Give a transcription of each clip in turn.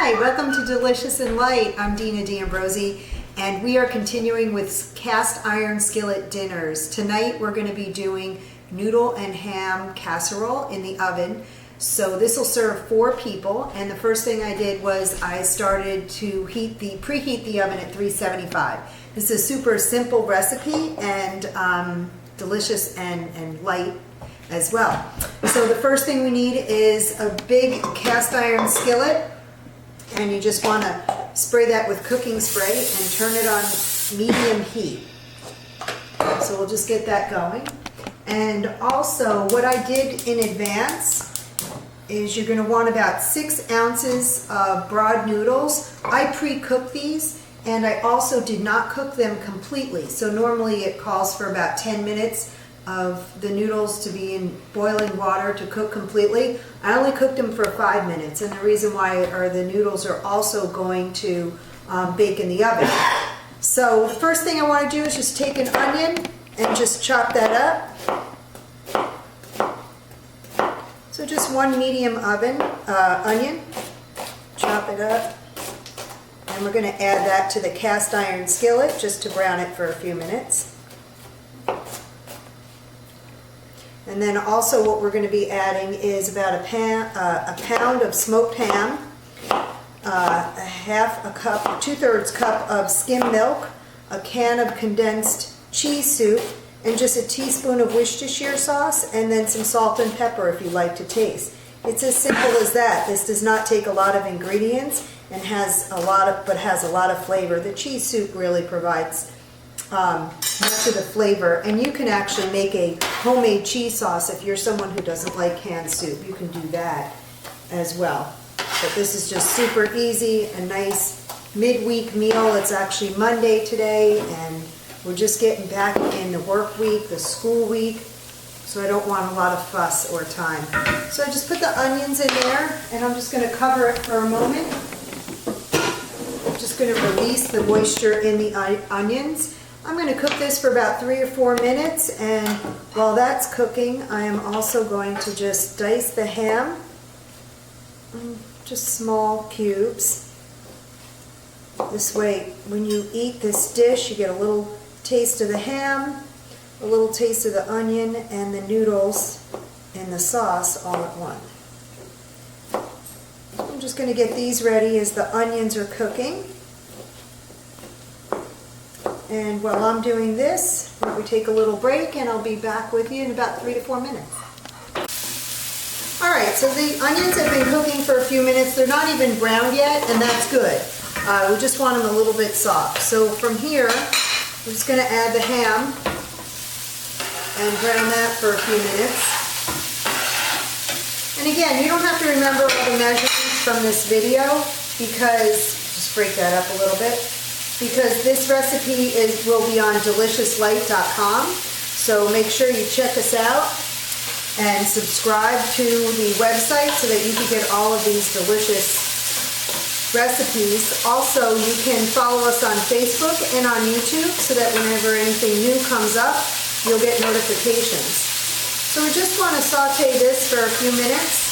Hi, welcome to Delicious and Light. I'm Dina D'Ambrosi, and we are continuing with cast iron skillet dinners. Tonight we're going to be doing noodle and ham casserole in the oven. So this will serve 4 people, and the first thing I did was I started to preheat the oven at 375. This is a super simple recipe and delicious and light as well. So the first thing we need is a big cast iron skillet, and you just want to spray that with cooking spray and turn it on medium heat. So we'll just get that going. And also what I did in advance is you're going to want about 6 ounces of broad noodles. I pre-cooked these, and I also did not cook them completely. So normally it calls for about 10 minutes of the noodles to be in boiling water to cook completely. I only cooked them for 5 minutes, and the reason why are the noodles are also going to bake in the oven. So the first thing I want to do is just take an onion and just chop that up. So just 1 medium onion, chop it up, and we're going to add that to the cast iron skillet just to brown it for a few minutes. And then also what we're going to be adding is about a pound of smoked ham, a half a cup, 2/3 cup of skim milk, a can of condensed cheese soup, and just a teaspoon of Worcestershire sauce, and then some salt and pepper if you like to taste. It's as simple as that. This does not take a lot of ingredients and has a lot of flavor. The cheese soup really provides much of the flavor, and you can actually make a homemade cheese sauce if you're someone who doesn't like canned soup. You can do that as well. But this is just super easy, a nice midweek meal. It's actually Monday today, and we're just getting back in the work week, the school week, so I don't want a lot of fuss or time. So I just put the onions in there, and I'm just going to cover it for a moment. I'm just going to release the moisture in the onions. I'm going to cook this for about 3 or 4 minutes, and while that's cooking, I am also going to just dice the ham, just small cubes. This way, when you eat this dish, you get a little taste of the ham, a little taste of the onion, and the noodles and the sauce all at once. I'm just going to get these ready as the onions are cooking. And while I'm doing this, we take a little break, and I'll be back with you in about 3 to 4 minutes. Alright, so the onions have been cooking for a few minutes. They're not even browned yet, and that's good. We just want them a little bit soft. So from here, we're just going to add the ham and brown that for a few minutes. And again, you don't have to remember all the measurements from this video, because, just break that up a little bit, because this recipe will be on deliciouslight.com. So make sure you check us out and subscribe to the website so that you can get all of these delicious recipes. Also, you can follow us on Facebook and on YouTube so that whenever anything new comes up, you'll get notifications. So we just want to saute this for a few minutes.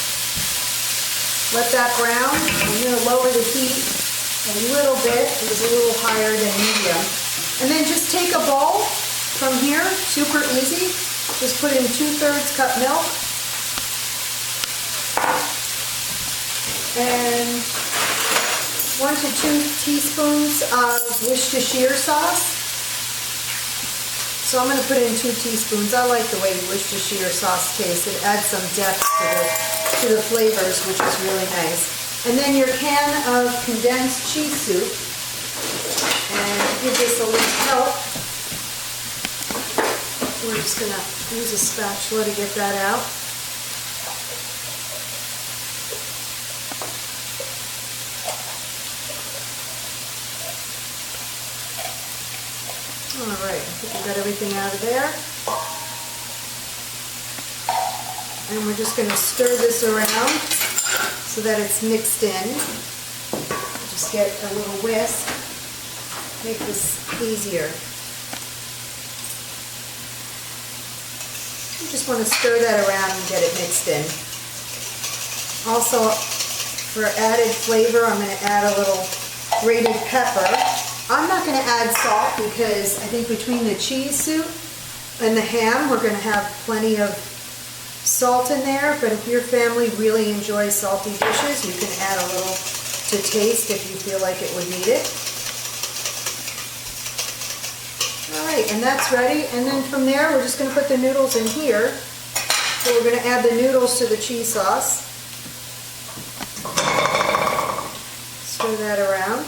Let that brown. I'm going to lower the heat a little bit. It was a little higher than medium. And then just take a bowl from here, super easy. Just put in 2/3 cup milk and 1 to 2 teaspoons of Worcestershire sauce. So I'm going to put in 2 teaspoons. I like the way Worcestershire sauce tastes. It adds some depth to the flavors, which is really nice. And then your can of condensed cheese soup. And to give this a little help, we're just going to use a spatula to get that out. Alright, I think we got everything out of there. And we're just going to stir this around so that it's mixed in. Just get a little whisk. Make this easier. You just want to stir that around and get it mixed in. Also, For added flavor, I'm going to add a little grated pepper. I'm not going to add salt because I think between the cheese soup and the ham, we're going to have plenty of salt in there. But if your family really enjoys salty dishes, you can add a little to taste if you feel like it would need it. All right, and that's ready. And then from there, we're just going to put the noodles in here. So we're going to add the noodles to the cheese sauce. Stir that around.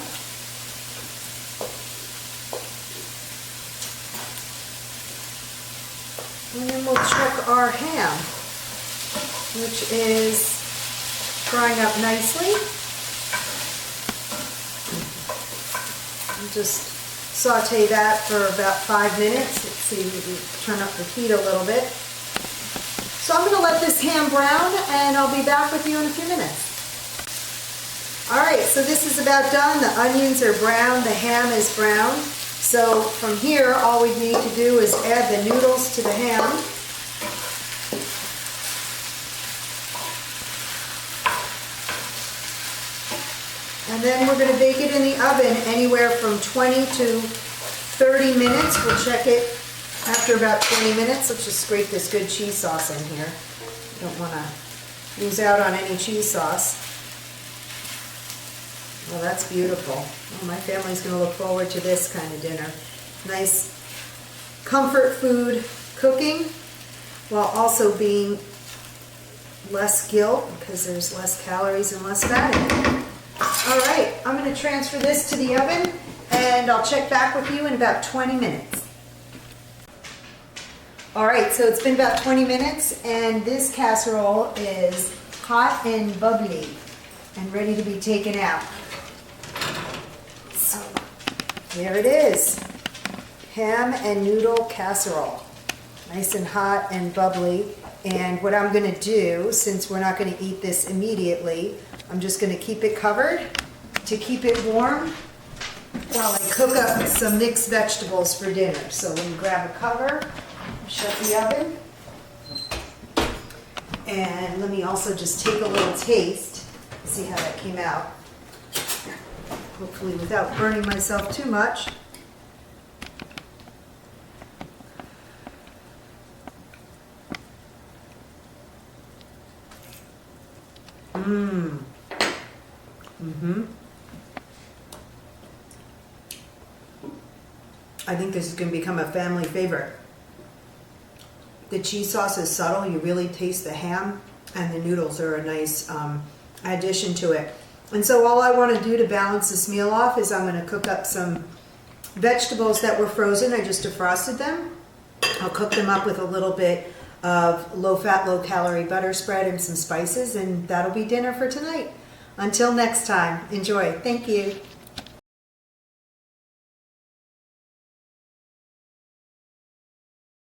And then we'll check our ham, which is frying up nicely. We'll just saute that for about 5 minutes. Let's see, maybe turn up the heat a little bit. So I'm going to let this ham brown, and I'll be back with you in a few minutes. All right, so this is about done. The onions are brown, the ham is brown. So from here, all we need to do is add the noodles to the ham. And then we're going to bake it in the oven anywhere from 20 to 30 minutes. We'll check it after about 20 minutes. Let's just scrape this good cheese sauce in here. Don't want to lose out on any cheese sauce. Well, that's beautiful. Well, my family's going to look forward to this kind of dinner. Nice comfort food cooking while also being less guilt because there's less calories and less fat in it. All right, I'm going to transfer this to the oven and I'll check back with you in about 20 minutes. All right, so it's been about 20 minutes and this casserole is hot and bubbly and ready to be taken out. So there it is, ham and noodle casserole. Nice and hot and bubbly. And what I'm going to do, since we're not going to eat this immediately, I'm just going to keep it covered to keep it warm while I cook up some mixed vegetables for dinner. So let me grab a cover, shut the oven, and let me also just take a little taste, see how that came out. Hopefully without burning myself too much. I think this is going to become a family favorite. The cheese sauce is subtle. You really taste the ham, and the noodles are a nice addition to it. And so all I want to do to balance this meal off is I'm going to cook up some vegetables that were frozen. I just defrosted them. I'll cook them up with a little bit of low-fat, low-calorie butter spread and some spices, and that'll be dinner for tonight. Until next time, enjoy. Thank you.